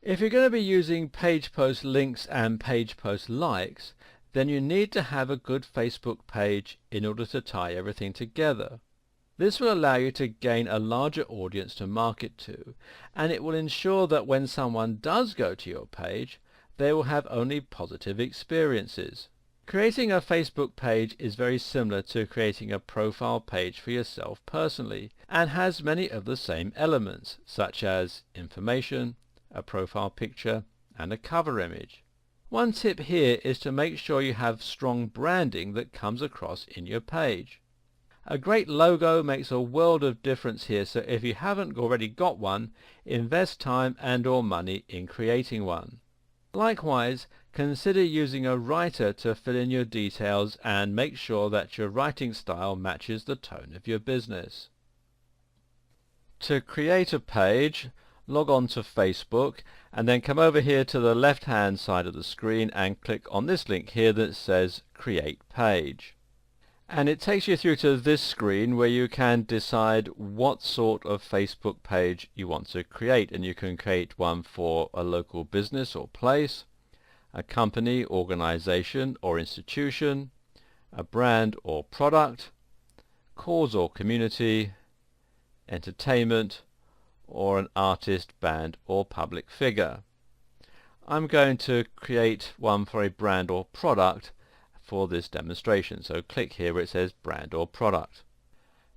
If you're going to be using page post links and page post likes, then you need to have a good Facebook page in order to tie everything together. This will allow you to gain a larger audience to market to, and it will ensure that when someone does go to your page, they will have only positive experiences. Creating a Facebook page is very similar to creating a profile page for yourself personally, and has many of the same elements, such as information, a profile picture, and a cover image. One tip here is to make sure you have strong branding that comes across in your page. A great logo makes a world of difference here, so if you haven't already got one, invest time and/or money in creating one. Likewise, consider using a writer to fill in your details and make sure that your writing style matches the tone of your business. To create a page, log on to Facebook and then come over here to the left hand side of the screen and click on this link here that says Create Page. And it takes you through to this screen where you can decide what sort of Facebook page you want to create, and you can create one for a local business or place, a company, organization or institution, a brand or product, cause or community, entertainment, or an artist, band or public figure. I'm going to create one for a brand or product for this demonstration, so click here where it says brand or product.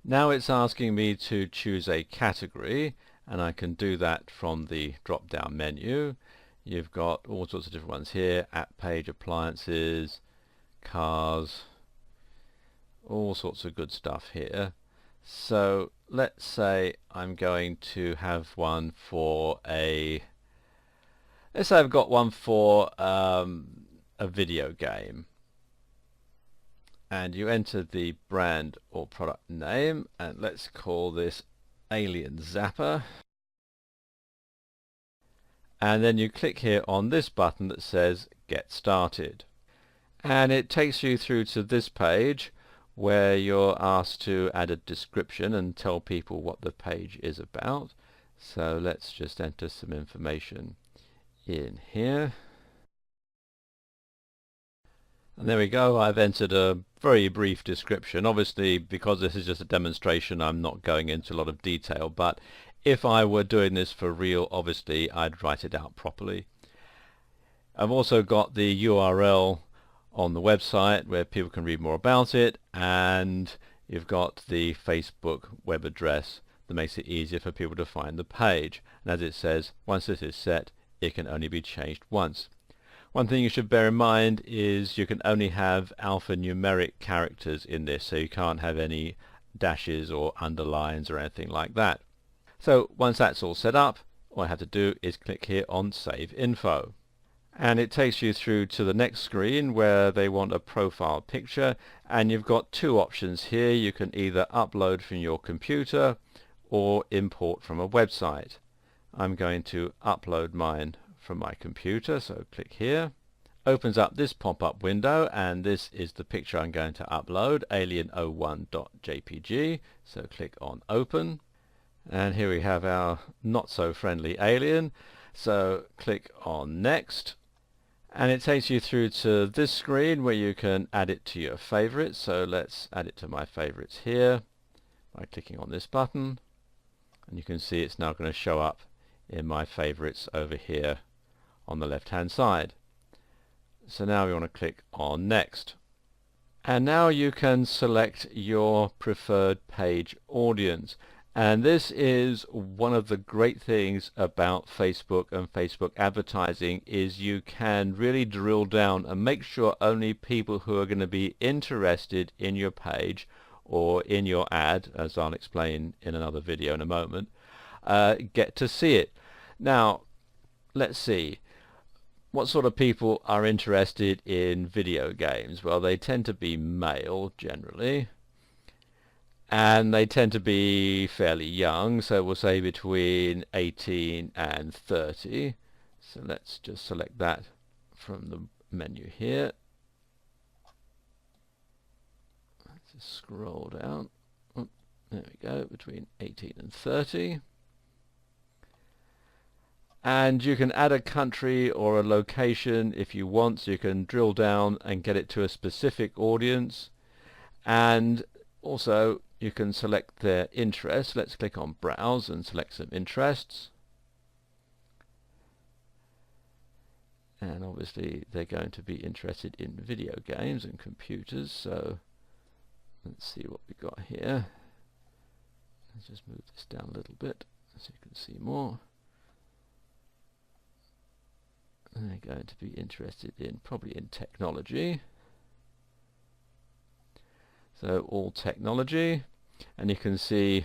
Now it's asking me to choose a category, and I can do that from the drop down menu. You've got all sorts of different ones here: app page, appliances, cars, all sorts of good stuff here. So let's say I'm going to have one for let's say I've got one for a video game, and you enter the brand or product name, and let's call this Alien Zapper, and then you click here on this button that says Get Started, and it takes you through to this page where you're asked to add a description and tell people what the page is about. So let's just enter some information in here. And there we go, I've entered a very brief description. Obviously, because this is just a demonstration, I'm not going into a lot of detail, but if I were doing this for real, obviously I'd write it out properly. I've also got the URL on the website where people can read more about it, and you've got the Facebook web address that makes it easier for people to find the page. And as it says, once this is set, it can only be changed once. One thing you should bear in mind is you can only have alphanumeric characters in this, so you can't have any dashes or underlines or anything like that. So once that's all set up, all I have to do is click here on Save Info. And it takes you through to the next screen where they want a profile picture, and you've got two options here. You can either upload from your computer or import from a website. I'm going to upload mine from my computer, so click here. Opens up this pop-up window, and this is the picture I'm going to upload, alien01.jpg. So click on Open, and here we have our not so friendly alien. So click on Next, and it takes you through to this screen where you can add it to your favorites. So let's add it to my favorites here by clicking on this button, and you can see it's now going to show up in my favorites over here on the left hand side. So now we want to click on Next, and now you can select your preferred page audience. And this is one of the great things about Facebook and Facebook advertising, is you can really drill down and make sure only people who are going to be interested in your page or in your ad, as I'll explain in another video in a moment, get to see it. Now let's see, what sort of people are interested in video games? Well, they tend to be male generally, and they tend to be fairly young, so we'll say between 18 and 30. So let's just select that from the menu here. Let's just scroll down. Oh, there we go, between 18 and 30. And you can add a country or a location if you want, so you can drill down and get it to a specific audience. And also you can select their interests. Let's click on browse and select some interests. And obviously they're going to be interested in video games and computers, so let's see what we got here. Let's just move this down a little bit so you can see more. And they're going to be interested in probably in technology. So all technology, and you can see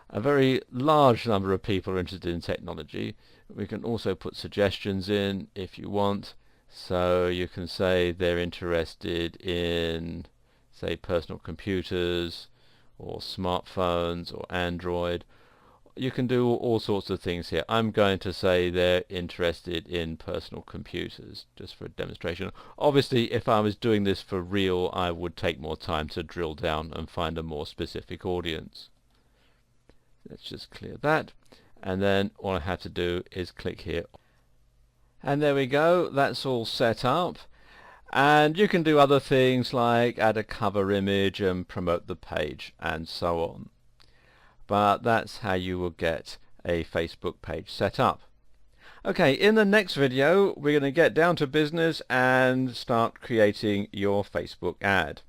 a very large number of people are interested in technology. We can also put suggestions in if you want, so you can say they're interested in, say, personal computers or smartphones or Android. You can do all sorts of things here. I'm going to say they're interested in personal computers just for a demonstration. Obviously if I was doing this for real, I would take more time to drill down and find a more specific audience. Let's just clear that, and then all I have to do is click here, and there we go. That's all set up, and you can do other things like add a cover image and promote the page and so on. But that's how you will get a Facebook page set up. Okay, in the next video we're going to get down to business and start creating your Facebook ad.